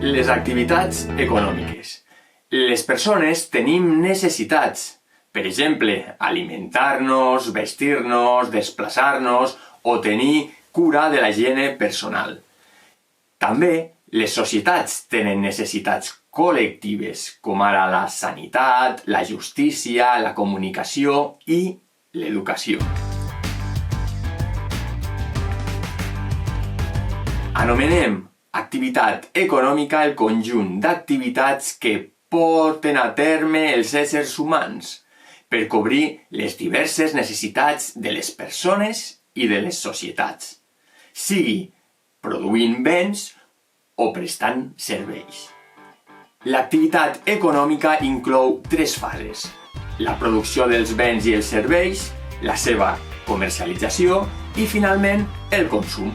Les activitats econòmiques. Les persones tenim necessitats. Per exemple, alimentar-nos, vestir-nos, desplaçar-nos o tenir cura de la higiene personal. També les societats tenen necessitats col·lectives, com ara la sanitat, la justícia, la comunicació i l'educació. Anomenem activitat econòmica el conjunt d'activitats que porten a terme els éssers humans per cobrir les diverses necessitats de les persones i de les societats, sigui produint béns o prestant serveis. L'activitat econòmica inclou 3 fases: la producció dels béns i els serveis, la seva comercialització i, finalment, el consum.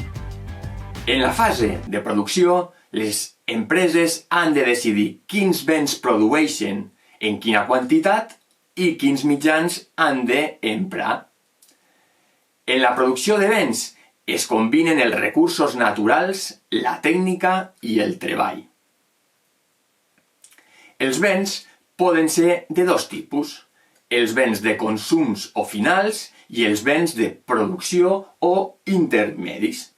En la fase de producció, les empreses han de decidir quins béns produeixen, en quina quantitat i quins mitjans han d'emprar. En la producció de béns es combinen els recursos naturals, la tècnica i el treball. Els béns poden ser de 2 tipus: els béns de consums o finals i els béns de producció o intermedis.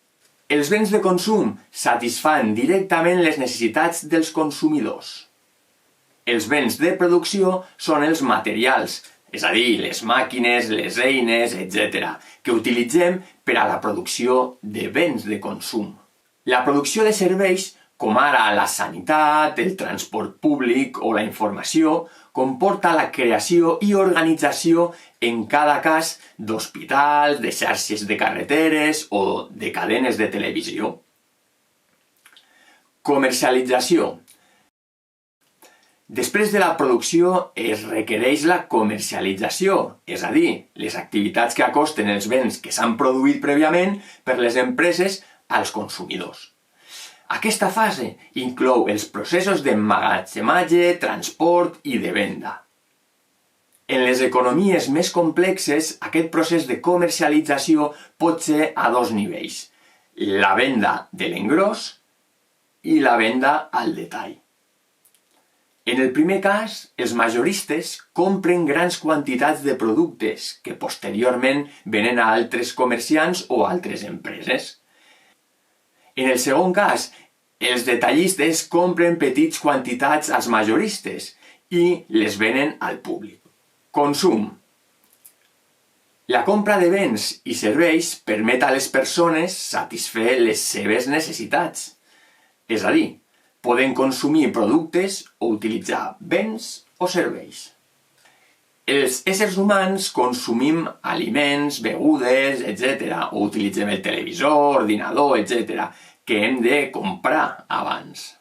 Els béns de consum satisfan directament les necessitats dels consumidors. Els béns de producció són els materials, és a dir, les màquines, les eines, etc., que utilitzem per a la producció de béns de consum. La producció de serveis, com ara la sanitat, el transport públic o la informació, comporta la creació i organització en cada cas d'hospitals, de xarxes de carreteres o de cadenes de televisió. Comercialització. Després de la producció es requereix la comercialització, és a dir, les activitats que acosten els béns que s'han produït prèviament per les empreses als consumidors. Aquesta fase inclou els processos d'emmagatzematge, transport i de venda. En les economies més complexes, aquest procés de comercialització pot ser a 2 nivells: la venda de l'engròs i la venda al detall. En el primer cas, els majoristes compren grans quantitats de productes que posteriorment venen a altres comerciants o altres empreses. En el segon cas, els detallistes compren petites quantitats als majoristes i les venen al públic. Consum. La compra de béns i serveis permet a les persones satisfer les seves necessitats. És a dir, poden consumir productes o utilitzar béns o serveis. Els éssers humans consumim aliments, begudes, etc., o utilitzem el televisor, ordinador, etc., que hem de comprar abans.